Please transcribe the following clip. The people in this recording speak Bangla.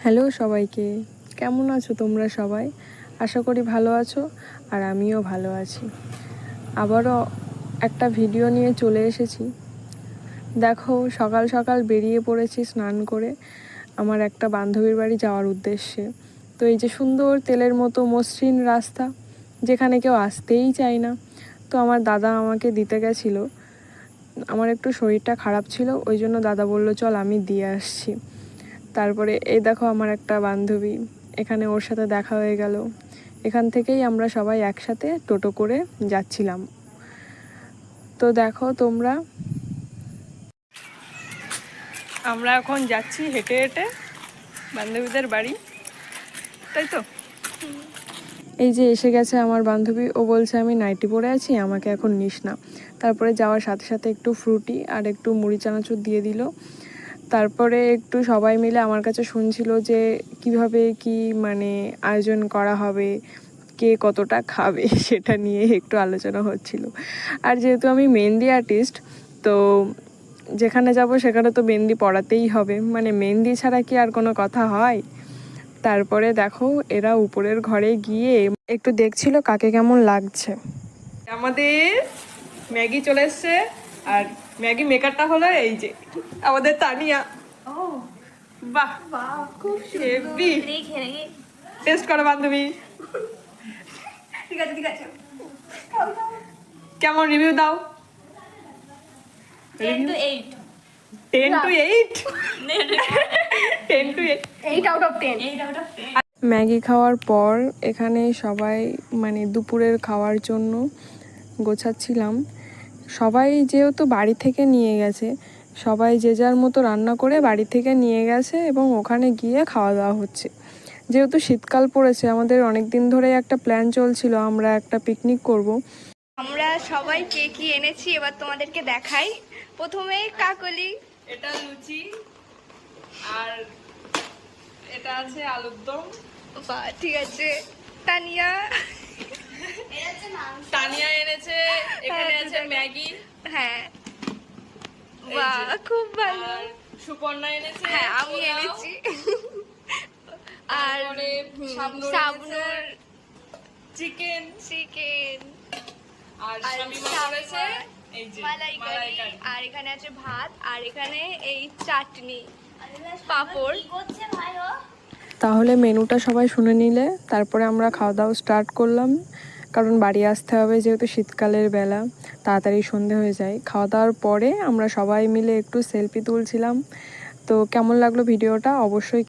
হ্যালো সবাইকে, কেমন আছো তোমরা সবাই? আশা করি ভালো আছো আর আমিও ভালো আছি। আবারও একটা ভিডিও নিয়ে চলে এসেছি। দেখো, সকাল সকাল বেরিয়ে পড়েছি স্নান করে আমার একটা বান্ধবীর বাড়ি যাওয়ার উদ্দেশ্যে। তো এই যে সুন্দর তেলের মতো মসৃণ রাস্তা, যেখানে কেউ আসতেই চায় না, তো আমার দাদা আমাকে দিতে গেছিলো। আমার একটু শরীরটা খারাপ ছিল, ওই জন্য দাদা বলল চল আমি দিয়ে আসছি। তারপরে এই দেখো আমার একটা বান্ধবী, এখানে ওর সাথে দেখা হয়ে গেল। এখান থেকেই আমরা সবাই একসাথে টোটো করে যাচ্ছিলাম। তো দেখো তোমরা, আমরা এখন যাচ্ছি হেঁটে হেঁটে বান্ধবীদের বাড়ি, তাই তো। এই যে এসে গেছে আমার বান্ধবী, ও বলছে আমি নাইটি পরে আছি, আমাকে এখন নিস না। তারপরে যাওয়ার সাথে সাথে একটু ফ্রুটি আর একটু মুড়ি চানাচুর দিয়ে দিল। তারপরে একটু সবাই মিলে আমার কাছে শুনছিল যে কিভাবে কি মানে আয়োজন করা হবে, কে কতটা খাবে সেটা নিয়ে একটু আলোচনা হচ্ছিল। আর যেহেতু আমি মেহেন্দি আর্টিস্ট, তো যেখানে যাব সেখানে তো মেহেন্দি পড়াতেই হবে, মানে মেহেন্দি ছাড়া কি আর কোনো কথা হয়। তারপরে দেখো এরা উপরের ঘরে গিয়ে একটু দেখছিল কাকে কেমন লাগছে। আমাদের ম্যাগি চলে এসছে, আর ম্যাগি মেকারটা হলো এই যে আমাদের তানিয়া। বাহ বাহ, খুব হেভি। টেস্ট করো বান্ধবী। ঠিক আছে ঠিক আছে, কেমন রিভিউ দাও? 10 to 8 10 to 8 10 to 8 out of 10 8 out of 10 Maggi খাওয়ার পর এখানে সবাই মানে দুপুরের খাওয়ার জন্য গোছাচ্ছিলাম। সবাই যেহেতু বাড়ি থেকে নিয়ে গেছে, সবাই যে যার মতো রান্না করে বাড়ি থেকে নিয়ে গেছে এবং ওখানে গিয়ে খাওয়া দাওয়া হচ্ছে। যেহেতু শীতকাল পড়েছে, আমাদের অনেক দিন ধরে একটা প্ল্যান চলছিল আমরা একটা পিকনিক করব। আমরা সবাই কে কি এনেছি এবার তোমাদেরকে দেখাই। প্রথমে কাকলি, এটা লুচি আর এটা আছে আলুর দম। বাহ ঠিক আছে। তানিয়া তানিয়া এনেছে, এখানে আছে ম্যাগি। হ্যাঁ বাহ খুব ভালো। আর সুপর্ণা এনেছে, হ্যাঁ আমি এনেছি। আর শাবনুর চিকেন। চিকেন আর শামিমা করেছে এই যে মালাইকারি। আর এখানে আছে ভাত, আর এখানে এই চাটনি পাঁপড়। তাহলে মেনুটা সবাই শুনে নিলে তারপরে আমরা খাওয়া দাওয়া স্টার্ট করলাম, কারণ বাড়ি আসতে হবে যেহেতু শীতকালের বেলা, তাড়াতাড়ি সন্ধে হয়ে যায়। খাওয়া দাওয়ার পরে আমরা সবাই মিলে একটু সেলফি তুলছিলাম। তো কেমন লাগলো ভিডিওটা অবশ্যই